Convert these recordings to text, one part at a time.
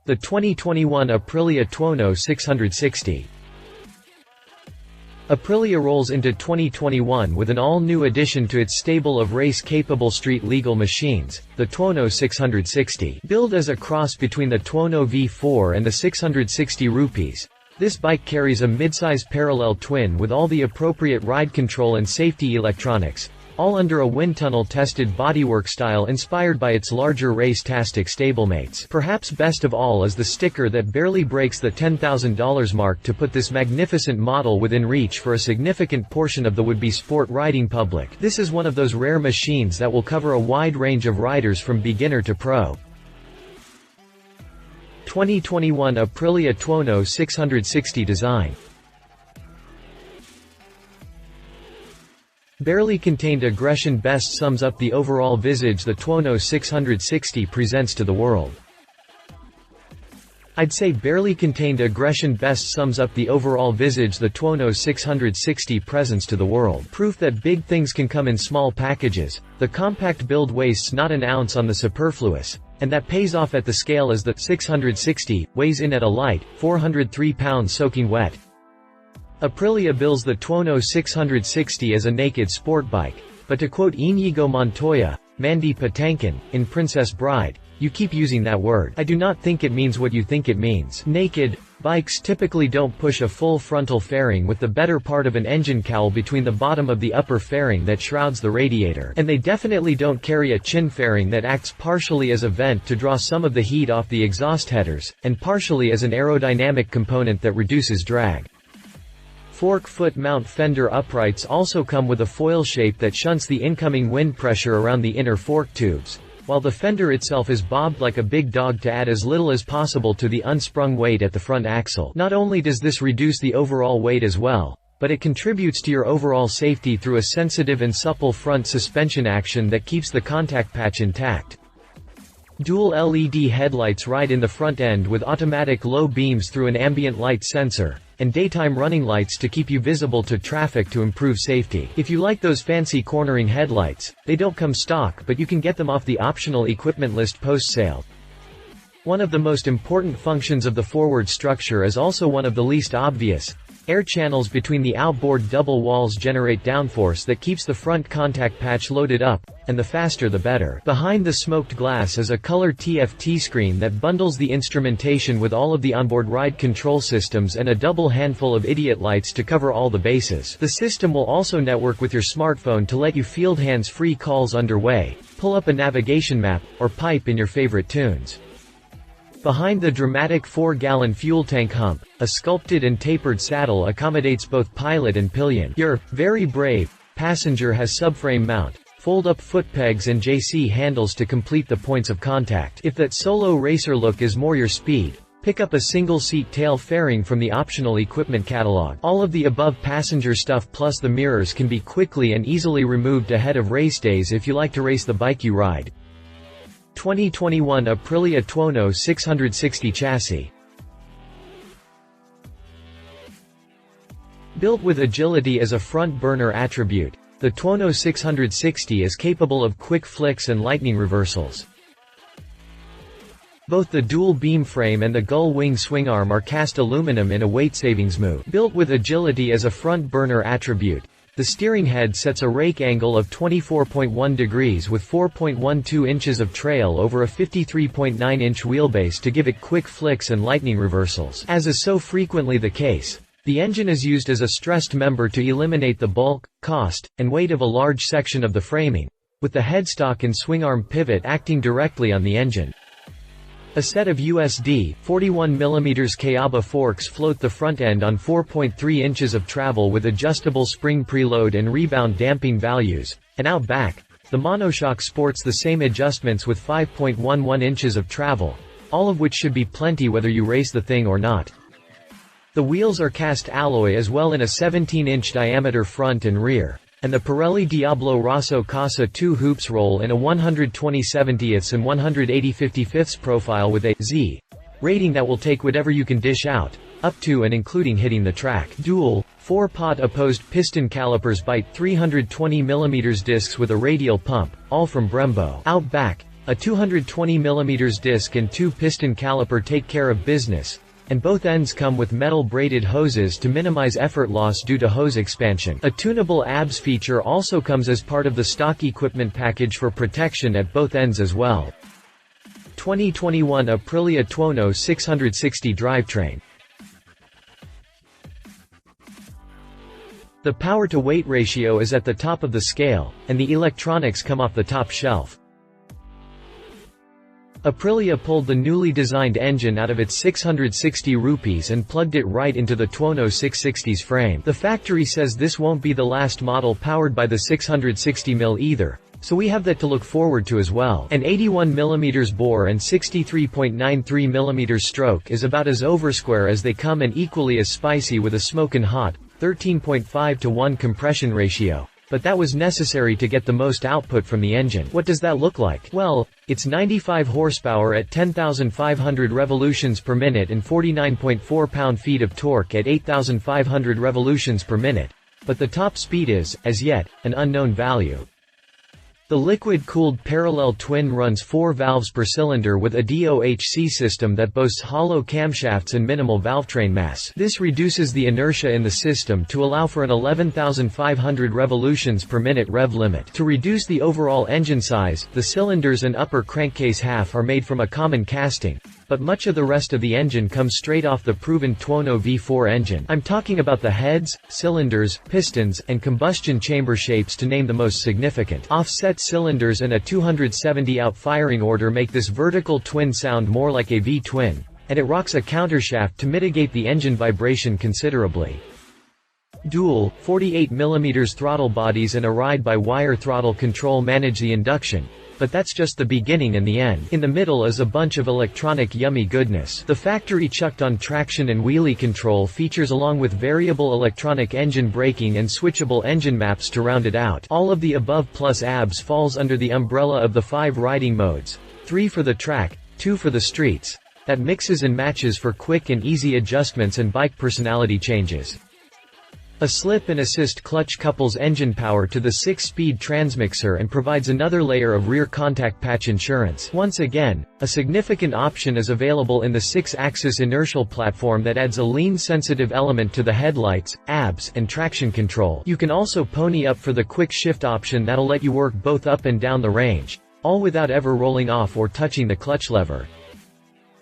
The 2021 Aprilia Tuono 660. Aprilia rolls into 2021 with an all-new addition to its stable of race-capable street-legal machines, the Tuono 660. Billed as a cross between the Tuono V4 and the 660 rupees, this bike carries a midsize parallel twin with all the appropriate ride control and safety electronics, all under a wind tunnel-tested bodywork style inspired by its larger race-tastic stablemates. Perhaps best of all is the sticker that barely breaks the $10,000 mark to put this magnificent model within reach for a significant portion of the would-be sport riding public. This is one of those rare machines that will cover a wide range of riders from beginner to pro. 2021 Aprilia Tuono 660 design. Barely contained aggression best sums up the overall visage the Tuono 660 presents to the world. I'd say barely contained aggression best sums up the overall visage the Tuono 660 presents to the world. Proof that big things can come in small packages, the compact build wastes not an ounce on the superfluous, and that pays off at the scale as the 660 weighs in at a light, 403 pounds soaking wet. Aprilia bills the Tuono 660 as a naked sport bike, but to quote Inigo Montoya, Mandy Patinkin, in Princess Bride, "You keep using that word. I do not think it means what you think it means." Naked bikes typically don't push a full frontal fairing with the better part of an engine cowl between the bottom of the upper fairing that shrouds the radiator, and they definitely don't carry a chin fairing that acts partially as a vent to draw some of the heat off the exhaust headers, and partially as an aerodynamic component that reduces drag. Fork foot mount fender uprights also come with a foil shape that shunts the incoming wind pressure around the inner fork tubes, while the fender itself is bobbed like a big dog to add as little as possible to the unsprung weight at the front axle. Not only does this reduce the overall weight as well, but it contributes to your overall safety through a sensitive and supple front suspension action that keeps the contact patch intact. Dual LED headlights ride in the front end with automatic low beams through an ambient light sensor, and daytime running lights to keep you visible to traffic to improve safety. If you like those fancy cornering headlights, they don't come stock, but you can get them off the optional equipment list post-sale. One of the most important functions of the forward structure is also one of the least obvious. Air channels between the outboard double walls generate downforce that keeps the front contact patch loaded up, and the faster the better. Behind the smoked glass is a color TFT screen that bundles the instrumentation with all of the onboard ride control systems and a double handful of idiot lights to cover all the bases. The system will also network with your smartphone to let you field hands-free calls underway, pull up a navigation map, or pipe in your favorite tunes. Behind the dramatic 4-gallon fuel tank hump, a sculpted and tapered saddle accommodates both pilot and pillion. Your very brave passenger has subframe mount, fold-up foot pegs and JC handles to complete the points of contact. If that solo racer look is more your speed, pick up a single-seat tail fairing from the optional equipment catalog. All of the above passenger stuff plus the mirrors can be quickly and easily removed ahead of race days if you like to race the bike you ride. 2021 Aprilia Tuono 660 chassis. Built with agility as a front burner attribute, the Tuono 660 is capable of quick flicks and lightning reversals. Both the dual beam frame and the gull wing swingarm are cast aluminum in a weight savings move. Built with agility as a front burner attribute, the steering head sets a rake angle of 24.1 degrees with 4.12 inches of trail over a 53.9-inch wheelbase to give it quick flicks and lightning reversals. As is so frequently the case, the engine is used as a stressed member to eliminate the bulk, cost, and weight of a large section of the framing, with the headstock and swingarm pivot acting directly on the engine. A set of USD 41mm Kayaba forks float the front end on 4.3 inches of travel with adjustable spring preload and rebound damping values, and out back, the monoshock sports the same adjustments with 5.11 inches of travel, all of which should be plenty whether you race the thing or not. The wheels are cast alloy as well in a 17-inch diameter front and rear, and the Pirelli Diablo Rosso Casa 2 hoops roll in a 120/70ths and 180/55ths profile with a Z rating that will take whatever you can dish out, up to and including hitting the track. Dual 4-pot opposed piston calipers bite 320mm discs with a radial pump, all from Brembo. Out back, A 220mm disc and 2-piston caliper take care of business, and both ends come with metal braided hoses to minimize effort loss due to hose expansion. A tunable ABS feature also comes as part of the stock equipment package for protection at both ends as well. 2021 Aprilia Tuono 660 Drivetrain. The power-to-weight ratio is at the top of the scale, and the electronics come off the top shelf. Aprilia pulled the newly designed engine out of its 660 rupees and plugged it right into the Tuono 660's frame. The factory says this won't be the last model powered by the 660mm either, so we have that to look forward to as well. An 81mm bore and 63.93mm stroke is about as oversquare as they come and equally as spicy with a smokin' hot 13.5:1 compression ratio. But that was necessary to get the most output from the engine. What does that look like? Well, it's 95 horsepower at 10,500 revolutions per minute and 49.4 pound-feet of torque at 8,500 revolutions per minute. But the top speed is, as yet, an unknown value. The liquid-cooled parallel twin runs 4 valves per cylinder with a DOHC system that boasts hollow camshafts and minimal valvetrain mass. This reduces the inertia in the system to allow for an 11,500 revolutions per minute rev limit. To reduce the overall engine size, the cylinders and upper crankcase half are made from a common casting, but much of the rest of the engine comes straight off the proven Tuono V4 engine. I'm talking about the heads, cylinders, pistons, and combustion chamber shapes to name the most significant. Offset cylinders and a 270-out firing order make this vertical twin sound more like a V-twin, and it rocks a countershaft to mitigate the engine vibration considerably. Dual, 48mm throttle bodies and a ride-by-wire throttle control manage the induction, but that's just the beginning and the end. In the middle is a bunch of electronic yummy goodness. The factory chucked-on traction and wheelie control features along with variable electronic engine braking and switchable engine maps to round it out. All of the above plus ABS falls under the umbrella of the 5 riding modes, 3 for the track, 2 for the streets, that mixes and matches for quick and easy adjustments and bike personality changes. A slip and assist clutch couples engine power to the 6-speed transmixer and provides another layer of rear contact patch insurance. Once again, a significant option is available in the 6-axis inertial platform that adds a lean-sensitive element to the headlights, ABS, and traction control. You can also pony up for the quick shift option that'll let you work both up and down the range, all without ever rolling off or touching the clutch lever.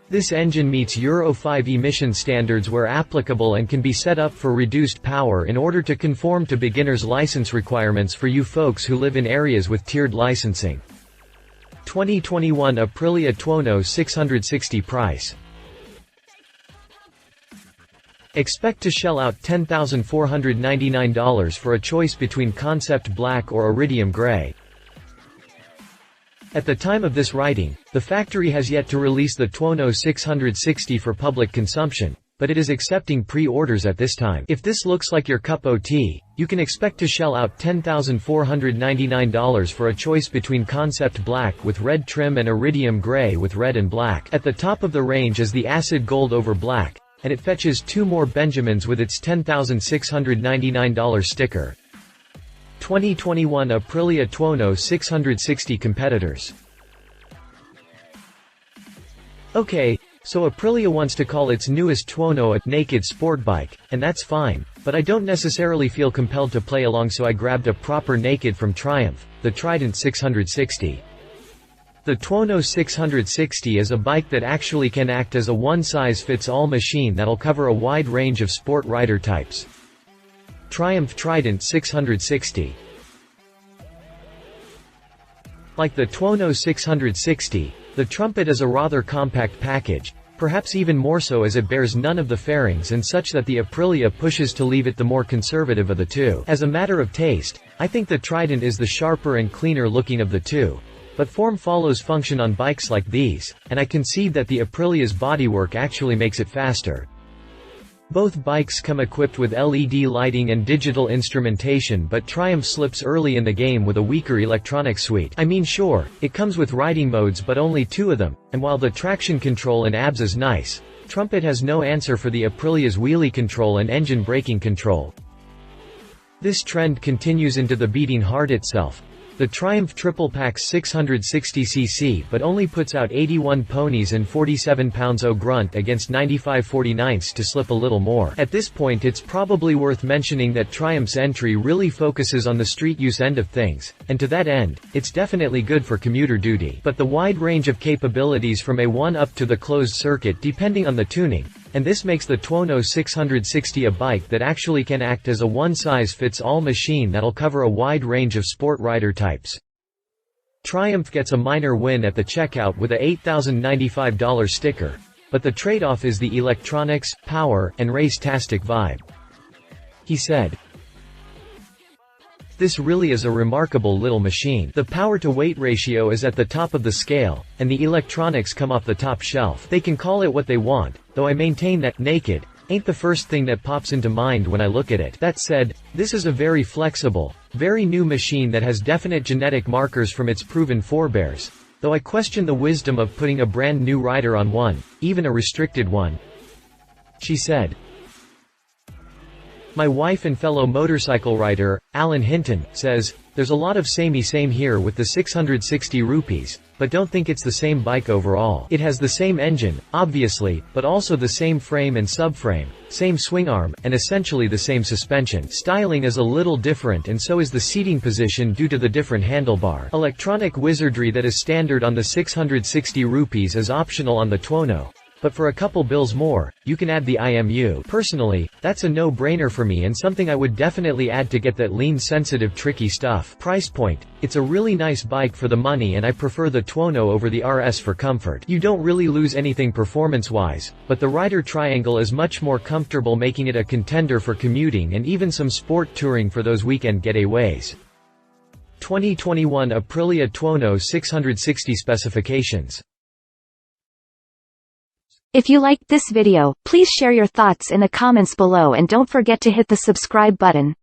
This engine meets Euro 5 emission standards where applicable and can be set up for reduced power in order to conform to beginner's license requirements for you folks who live in areas with tiered licensing. 2021 Aprilia Tuono 660 price. Expect to shell out $10,499 for a choice between Concept Black or Iridium Gray. At the time of this writing, the factory has yet to release the Tuono 660 for public consumption, but it is accepting pre-orders at this time. If this looks like your cup of tea, you can expect to shell out $10,499 for a choice between Concept Black with red trim and Iridium Gray with red and black. At the top of the range is the Acid Gold over Black, and it fetches 2 more Benjamins with its $10,699 sticker. 2021 Aprilia Tuono 660 competitors. Okay, so Aprilia wants to call its newest Tuono a naked sport bike, and that's fine, but I don't necessarily feel compelled to play along, so I grabbed a proper naked from Triumph, the Trident 660. The Tuono 660 is a bike that actually can act as a one-size-fits-all machine that'll cover a wide range of sport rider types. Triumph Trident 660. Like the Tuono 660, the Trumpet is a rather compact package, perhaps even more so as it bears none of the fairings and such that the Aprilia pushes to leave it the more conservative of the two. As a matter of taste, I think the Trident is the sharper and cleaner looking of the two. But form follows function on bikes like these, and I concede that the Aprilia's bodywork actually makes it faster. Both bikes come equipped with LED lighting and digital instrumentation, but Triumph slips early in the game with a weaker electronic suite. I mean, sure, it comes with riding modes but only 2 of them, and while the traction control and ABS is nice, Trumpet has no answer for the Aprilia's wheelie control and engine braking control. This trend continues into the beating heart itself. The Triumph Triple packs 660cc but only puts out 81 ponies and 47 pounds-o grunt against 95/49 to slip a little more. At this point it's probably worth mentioning that Triumph's entry really focuses on the street use end of things, and to that end, it's definitely good for commuter duty. But the wide range of capabilities from A1 up to the closed circuit depending on the tuning, and this makes the Tuono 660 a bike that actually can act as a one-size-fits-all machine that'll cover a wide range of sport rider types. Triumph gets a minor win at the checkout with a $8,095 sticker, but the trade-off is the electronics, power, and race-tastic vibe. He said, "This really is a remarkable little machine. The power-to-weight ratio is at the top of the scale, and the electronics come off the top shelf. They can call it what they want, though I maintain that naked ain't the first thing that pops into mind when I look at it. That said, this is a very flexible, very new machine that has definite genetic markers from its proven forebears, though I question the wisdom of putting a brand new rider on one, even a restricted one," she said. My wife and fellow motorcycle rider, Alan Hinton, says, "There's a lot of samey here with the 660 rupees, but don't think it's the same bike overall. It has the same engine, obviously, but also the same frame and subframe, same swing arm, and essentially the same suspension. Styling is a little different and so is the seating position due to the different handlebar. Electronic wizardry that is standard on the 660 rupees is optional on the Tuono. But for a couple bills more, you can add the IMU. Personally, that's a no-brainer for me and something I would definitely add to get that lean sensitive tricky stuff. Price point, it's a really nice bike for the money and I prefer the Tuono over the RS for comfort. You don't really lose anything performance-wise, but the rider triangle is much more comfortable, making it a contender for commuting and even some sport touring for those weekend getaways." 2021 Aprilia Tuono 660 specifications. If you liked this video, please share your thoughts in the comments below and don't forget to hit the subscribe button.